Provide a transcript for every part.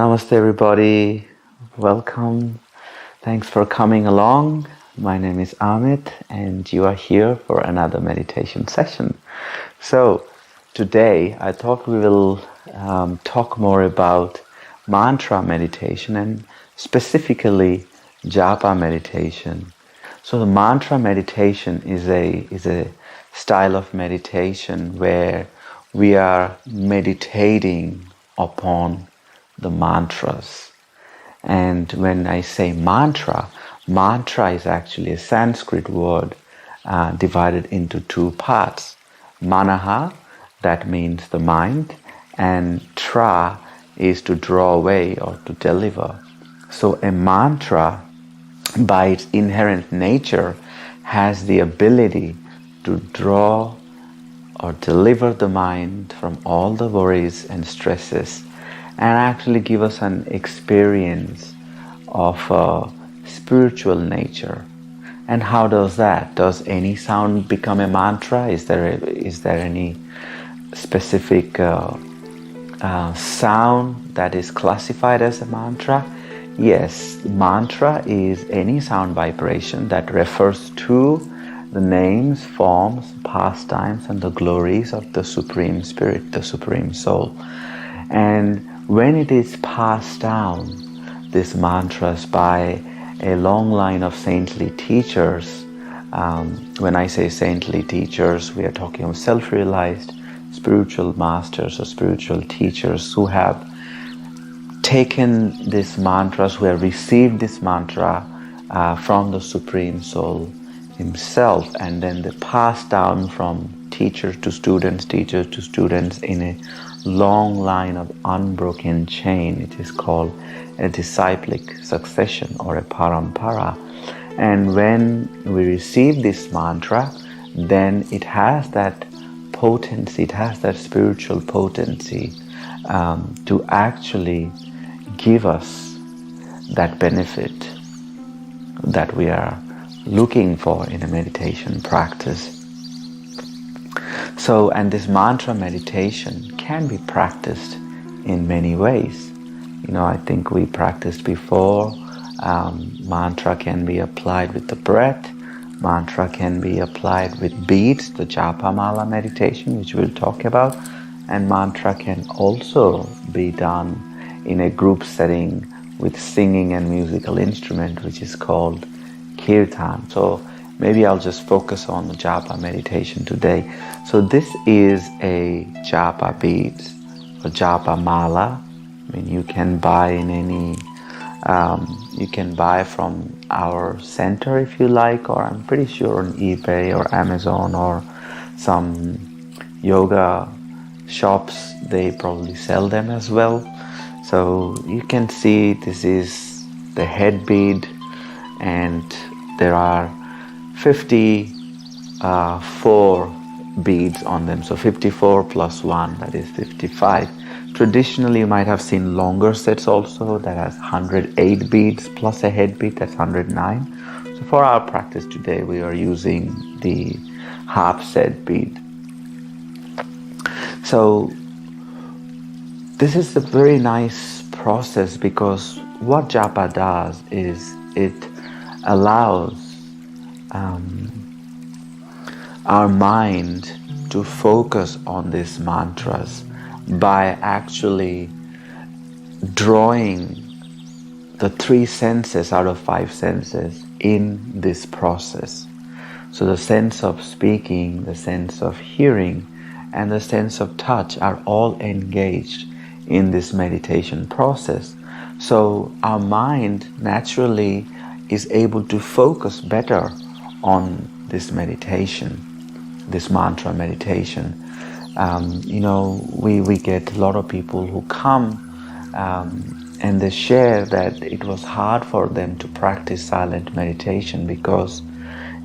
Namaste, everybody. Welcome. Thanks for coming along. My name is Amit, and you are here for another meditation session. So, today I thought we will talk more about mantra meditation and specifically japa meditation. So, the mantra meditation is a style of meditation where we are meditating upon the mantras. And when I say mantra is actually a Sanskrit word divided into two parts. Manaha, that means the mind, and tra is to draw away or to deliver. So a mantra, by its inherent nature, has the ability to draw or deliver the mind from all the worries and stresses and actually give us an experience of a spiritual nature. And how does that? Does any sound become a mantra? Is there any specific sound that is classified as a mantra? Yes, mantra is any sound vibration that refers to the names, forms, pastimes, and the glories of the Supreme Spirit, the Supreme Soul. And when it is passed down, these mantras, by a long line of saintly teachers, when I say saintly teachers, we are talking of self-realized spiritual masters or spiritual teachers who have taken these mantras, who have received this mantra from the Supreme Soul Himself, and then they pass down from teacher to students in a long line of unbroken chain. It is called a disciplic succession or a parampara. And when we receive this mantra, then it has that potency, it has that spiritual potency to actually give us that benefit that we are looking for in a meditation practice. So, and this mantra meditation can be practiced in many ways. I think we practiced before. Mantra can be applied with the breath. Mantra can be applied with beads, the japa mala meditation, which we'll talk about. And mantra can also be done in a group setting with singing and musical instrument, which is called kirtan. So maybe I'll just focus on the japa meditation today. So this is a japa beads or japa mala. I mean, you can buy in any, you can buy from our center if you like, or I'm pretty sure on eBay or Amazon or some yoga shops, they probably sell them as well. So you can see this is the head bead, and there are 54 beads on them. So 54 plus 1, that is 55. Traditionally, you might have seen longer sets also that has 108 beads plus a head bead, that's 109. So for our practice today, we are using the half set bead. So this is a very nice process, because what japa does is it allows our mind to focus on these mantras by actually drawing the 3 senses out of 5 senses in this process. So the sense of speaking, the sense of hearing, and the sense of touch are all engaged in this meditation process. So our mind naturally is able to focus better on this meditation, this mantra meditation. We get a lot of people who come and they share that it was hard for them to practice silent meditation because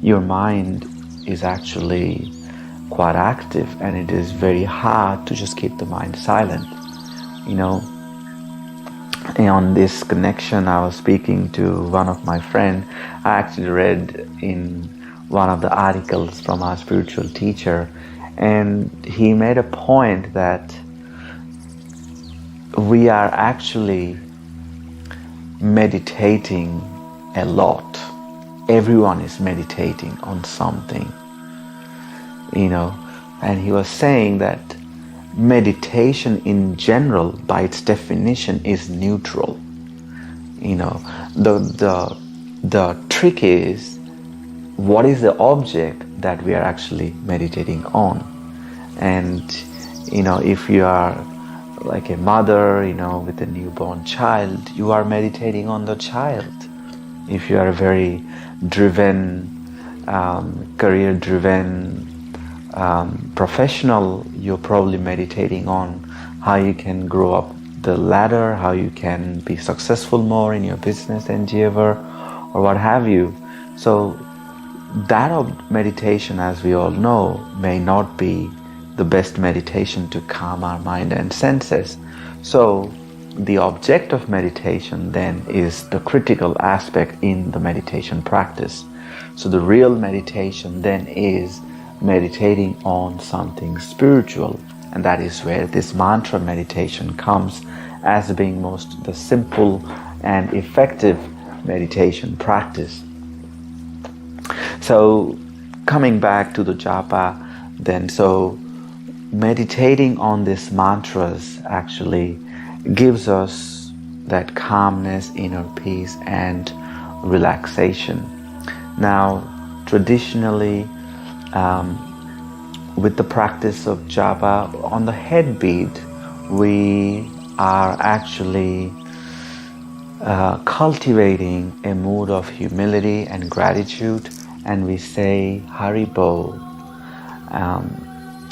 your mind is actually quite active, and it is very hard to just keep the mind silent. On this connection, I was speaking to one of my friends. I actually read in one of the articles from our spiritual teacher, and he made a point that we are actually meditating a lot. Everyone is meditating on something, and he was saying that meditation in general, by its definition, is neutral. The trick is, what is the object that we are actually meditating on? And if you are like a mother, with a newborn child, you are meditating on the child. If you are a very driven, career-driven professional, you're probably meditating on how you can grow up the ladder, how you can be successful more in your business endeavor, or what have you. So that meditation, as we all know, may not be the best meditation to calm our mind and senses. So the object of meditation then is the critical aspect in the meditation practice. So the real meditation then is meditating on something spiritual, and that is where this mantra meditation comes as being the simple and effective meditation practice. So coming back to the japa then, so meditating on these mantras actually gives us that calmness, inner peace, and relaxation. Now, traditionally, with the practice of japa, on the head beat, we are actually cultivating a mood of humility and gratitude, and we say Hari Bol.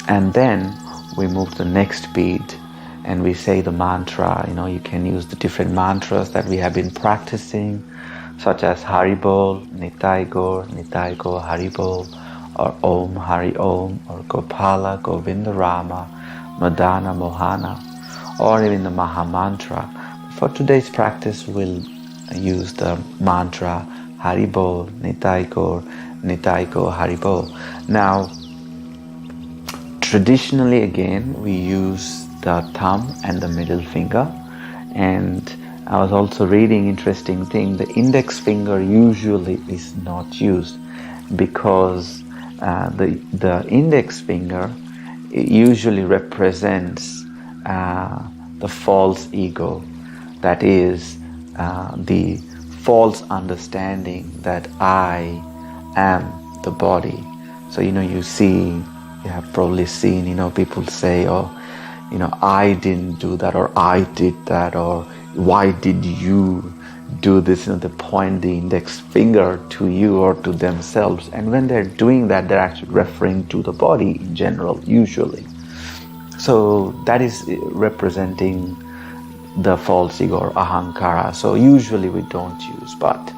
And then we move to the next beat and we say the mantra. You can use the different mantras that we have been practicing, such as Hari Bol, Nitai Gaur, Hari Bol, or Om Hari Om, or Gopala Govinda Rama, Madana Mohana, or even the Maha Mantra. For today's practice, we'll use the mantra Hari Bol, Nitai Gaur, Hari Bol. Now, traditionally, again, we use the thumb and the middle finger. And I was also reading interesting thing. The index finger usually is not used because the index finger usually represents the false ego. That is the false understanding that I am the body. So you have probably seen, people say, I didn't do that, or I did that, or why did you do this? They point the index finger to you or to themselves. And when they're doing that, they're actually referring to the body in general, usually. So that is representing the false ego or ahankara. So usually we don't use, but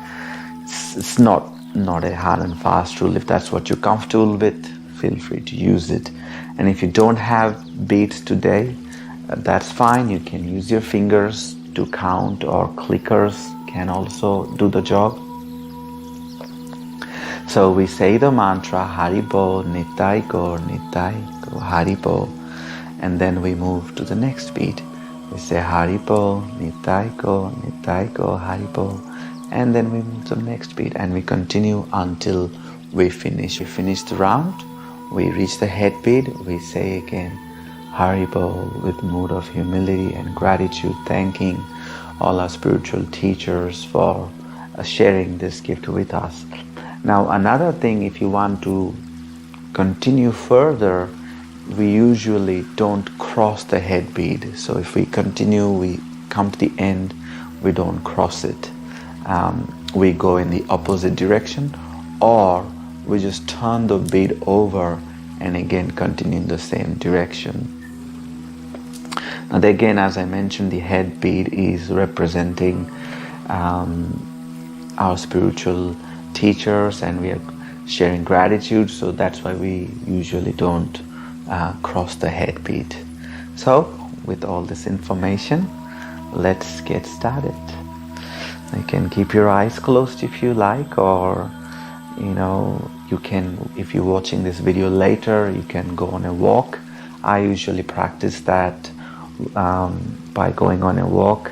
it's not a hard and fast rule. If that's what you're comfortable with, feel free to use it. And if you don't have beats today, that's fine. You can use your fingers to count, or clickers can also do the job. So we say the mantra Hari Bol, Nitai Gaur, Hari Bol, and then we move to the next beat. We say Hari Bol, Nitai Gaur, Hari Bol, and then we move to the next beat, and we continue until we finish. We finish the round, we reach the head beat, we say again Hari Bol with mood of humility and gratitude, thanking all our spiritual teachers for sharing this gift with us. Now, another thing, if you want to continue further, we usually don't cross the head beat. So if we continue, we come to the end, we don't cross it. We go in the opposite direction, or we just turn the beat over and again continue in the same direction. Now again, as I mentioned, the head beat is representing our spiritual teachers, and we are sharing gratitude, so that's why we usually don't cross the head beat. So with all this information, let's get started. You can keep your eyes closed if you like, or you can, if you're watching this video later, you can go on a walk. I usually practice that by going on a walk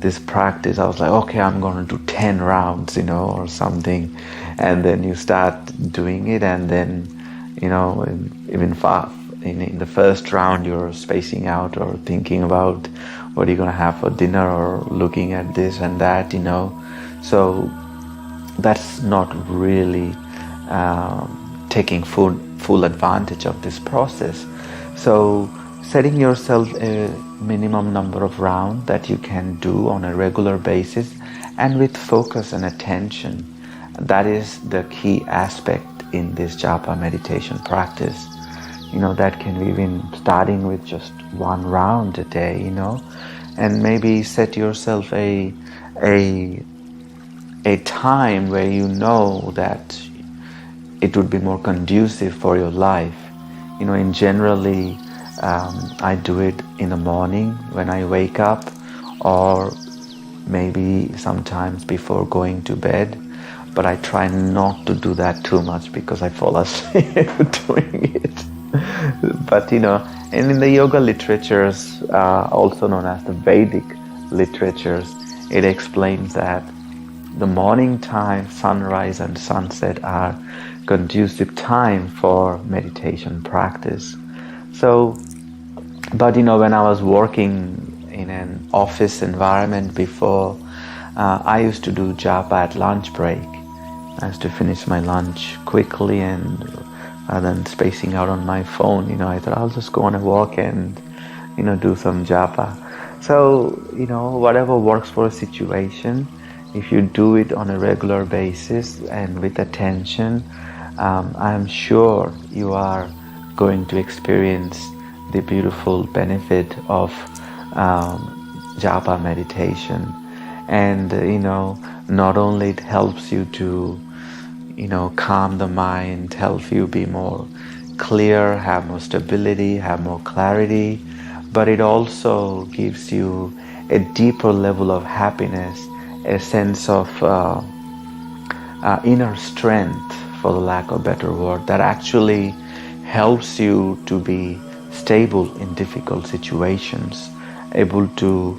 this practice, I was like, okay, I'm going to do 10 rounds, or something. And then you start doing it, and then, even in the first round, you're spacing out or thinking about what you're going to have for dinner, or looking at this and that, So that's not really taking full advantage of this process. So setting yourself a minimum number of rounds that you can do on a regular basis, and with focus and attention, that is the key aspect in this japa meditation practice. That can be even starting with just 1 round a day, and maybe set yourself a time where that it would be more conducive for your life. In generally, I do it in the morning when I wake up, or maybe sometimes before going to bed, but I try not to do that too much because I fall asleep doing it. But and in the yoga literatures, also known as the Vedic literatures, it explains that the morning time, sunrise and sunset, are conducive time for meditation practice. So, but when I was working in an office environment before, I used to do japa at lunch break. I used to finish my lunch quickly, and rather than spacing out on my phone, I thought I'll just go on a walk and, do some japa. So, whatever works for a situation, if you do it on a regular basis and with attention, I'm sure you are going to experience the beautiful benefit of japa meditation. And, not only it helps you to, calm the mind, help you be more clear, have more stability, have more clarity, but it also gives you a deeper level of happiness, a sense of inner strength, for the lack of a better word, that actually helps you to be stable in difficult situations, able to,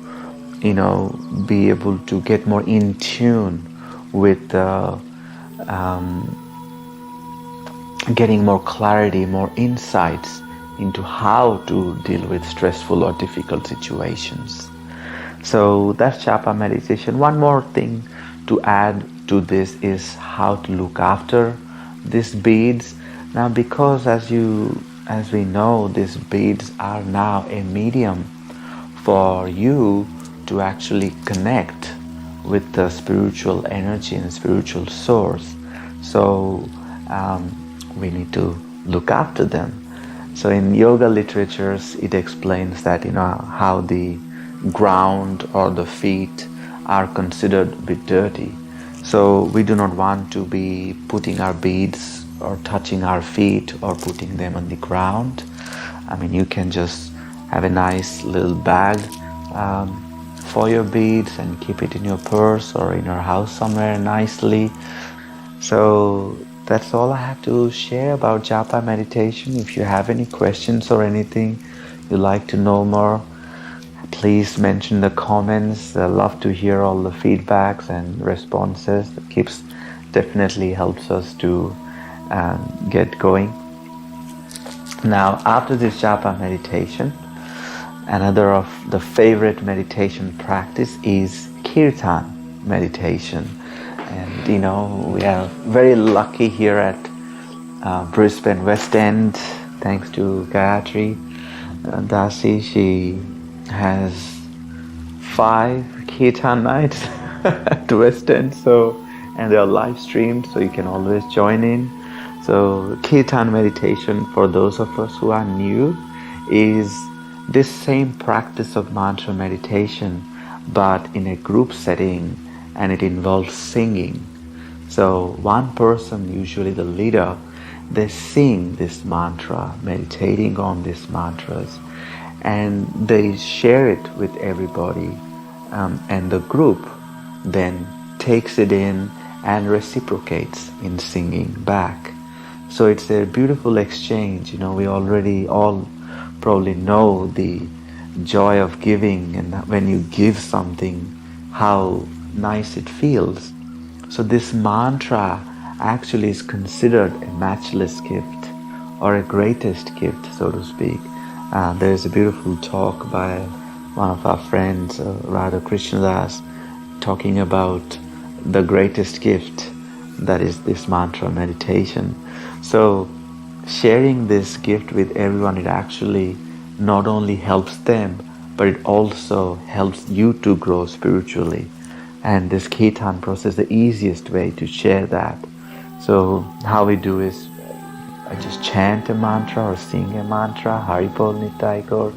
be able to get more in tune with getting more clarity, more insights into how to deal with stressful or difficult situations. So that's japa meditation. One more thing to add to this is how to look after these beads. Now, because as we know, these beads are now a medium for you to actually connect with the spiritual energy and spiritual source. So we need to look after them. So in yoga literatures, it explains that how the ground or the feet are considered a bit dirty. So we do not want to be putting our beads or touching our feet or putting them on the ground. I mean, you can just have a nice little bag for your beads and keep it in your purse or in your house somewhere nicely. So that's all I have to share about japa meditation. If you have any questions or anything you'd like to know more, please mention the comments. I love to hear all the feedbacks and responses. It definitely helps us to get going. Now, after this japa meditation, another of the favorite meditation practice is kirtan meditation. And we are very lucky here at Brisbane West End, thanks to Gayatri Dasi. She has 5 kirtan nights at West End, and they are live streamed, so you can always join in. So kirtan meditation, for those of us who are new, is this same practice of mantra meditation, but in a group setting, and it involves singing. So one person, usually the leader, they sing this mantra, meditating on these mantras, and they share it with everybody, and the group then takes it in and reciprocates in singing back. So it's a beautiful exchange. We already all probably know the joy of giving, and when you give something how nice it feels. So this mantra actually is considered a matchless gift or a greatest gift, so to speak. There is a beautiful talk by one of our friends, Radha Krishnadas, talking about the greatest gift, that is this mantra meditation. So sharing this gift with everyone, it actually not only helps them, but it also helps you to grow spiritually. And this Kirtan process, the easiest way to share that. So how we do is, I just chant a mantra or sing a mantra, Haribol Nitai Gaur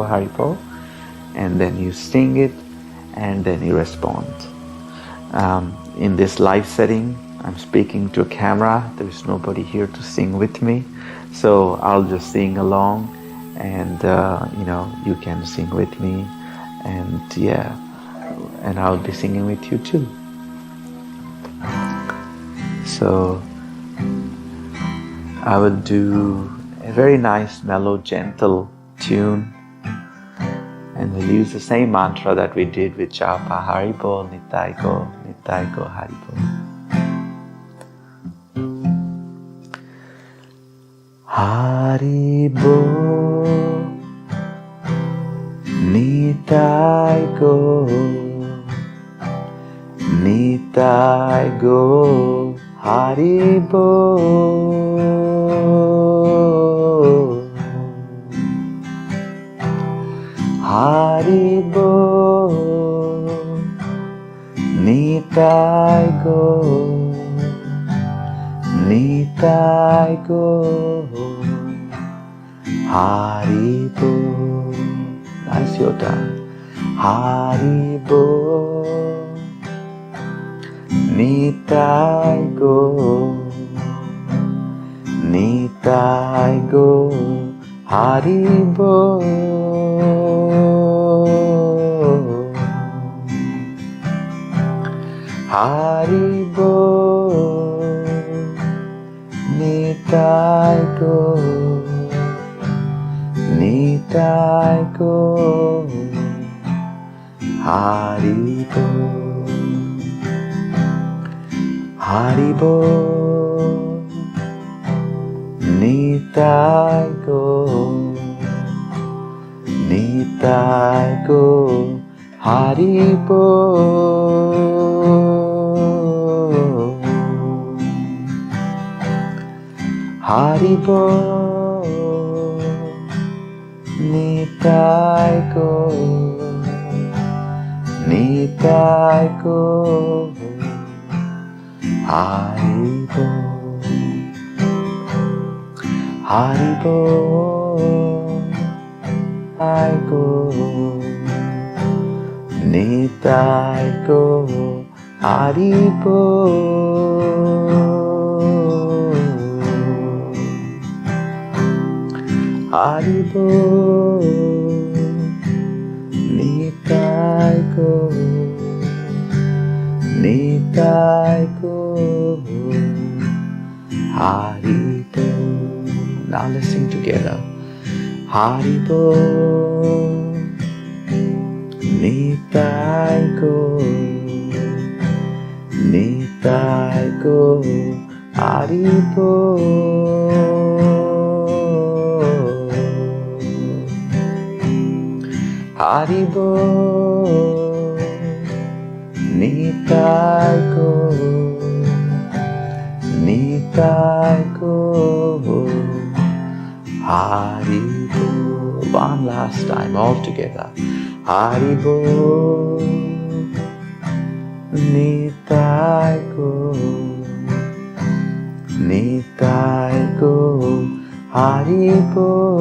Haribol, and then you sing it, and then you respond. In this live setting, I'm speaking to a camera. There is nobody here to sing with me, so I'll just sing along, and you can sing with me, and and I'll be singing with you too. So I will do a very nice, mellow, gentle tune, and we'll use the same mantra that we did with Japa, Haribol Nitai Gaur Haribol. Haribol Nitai Gaur Haribol Haribol Nitai Gaur Haribol. That's your turn. Haribol Nitai Gaur Haribol Haribol Nitai Gaur Haribol Haribol Nitai Gaur Haribol Haribol Nitai Gaur Haribol Haribol Nitai Gaur Haribol Haribol Nitai Gaur Haribol. Now let's sing together. Haribol Nitai Gaur Haribol Haribol Nitai Gaur Haribol. One last time, all together. Haribol Nitai Gaur Haribol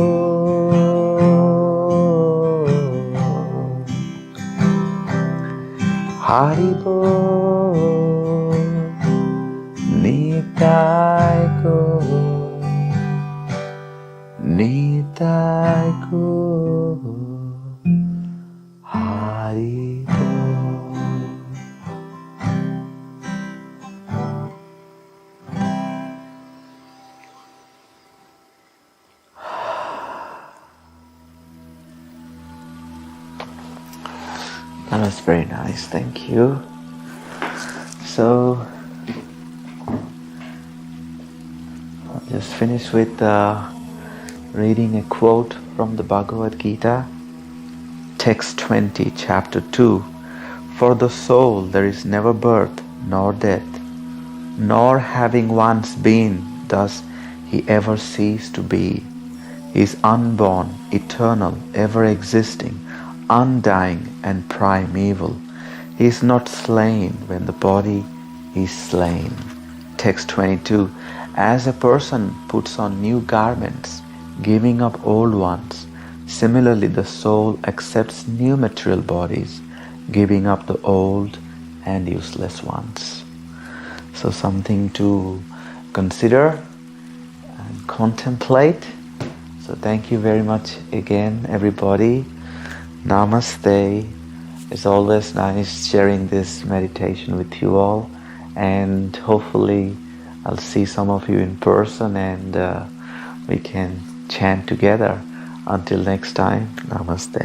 Haribol Nitai Gaur Haribol. That was very nice, thank you. So, I'll just finish with reading a quote from the Bhagavad Gita, text 20, chapter 2. For the soul there is never birth nor death, nor having once been does he ever cease to be. He is unborn, eternal, ever existing, undying and primeval. He is not slain when the body is slain. Text 22. As a person puts on new garments, giving up old ones, similarly the soul accepts new material bodies, giving up the old and useless ones. So something to consider and contemplate. So thank you very much again, everybody. Namaste. It's always nice sharing this meditation with you all, and hopefully I'll see some of you in person and we can chant together. Until next time, Namaste.